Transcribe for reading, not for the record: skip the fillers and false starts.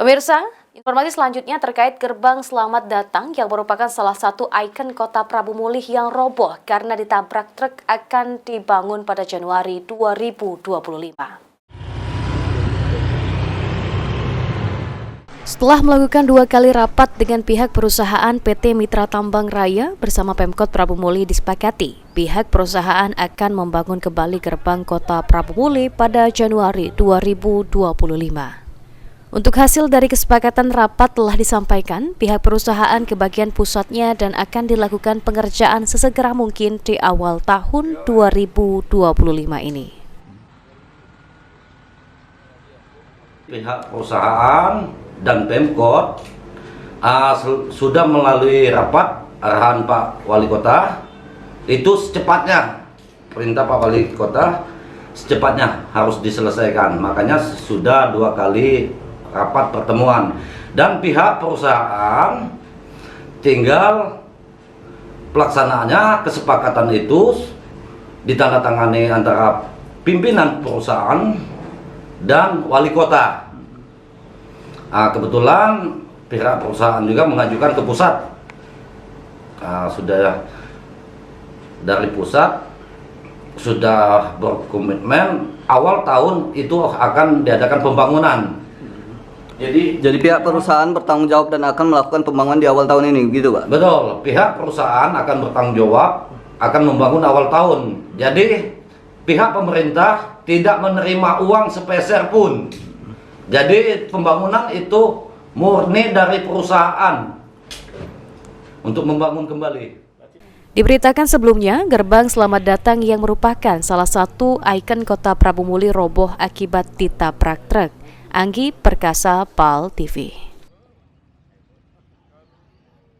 Pemirsa, informasi selanjutnya terkait gerbang Selamat Datang yang merupakan salah satu ikon kota Prabu Mulih yang roboh karena ditabrak truk akan dibangun pada Januari 2025. Setelah melakukan 2 kali rapat dengan pihak perusahaan PT Mitra Tambang Raya bersama Pemkot Prabu Mulih disepakati, pihak perusahaan akan membangun kembali gerbang kota Prabu Mulih pada Januari 2025. Untuk hasil dari kesepakatan rapat telah disampaikan pihak perusahaan ke bagian pusatnya dan akan dilakukan pengerjaan sesegera mungkin di awal tahun 2025 ini. Pihak perusahaan dan Pemkot sudah melalui rapat arahan Pak Wali Kota itu secepatnya, perintah Pak Wali Kota secepatnya harus diselesaikan. Makanya sudah 2 kali rapat pertemuan dan pihak perusahaan tinggal pelaksanaannya. Kesepakatan itu ditandatangani antara pimpinan perusahaan dan wali kota. Kebetulan pihak perusahaan juga mengajukan ke pusat. Sudah dari pusat sudah berkomitmen awal tahun itu akan diadakan pembangunan. Jadi pihak perusahaan bertanggung jawab dan akan melakukan pembangunan di awal tahun ini, gitu Pak? Betul, pihak perusahaan akan bertanggung jawab, akan membangun awal tahun. Jadi pihak pemerintah tidak menerima uang sepeser pun. Jadi pembangunan itu murni dari perusahaan untuk membangun kembali. Diberitakan sebelumnya, gerbang Selamat Datang yang merupakan salah satu ikon kota Prabu Mulih roboh akibat ditabrak truk. Anggi Perkasa, PAL TV.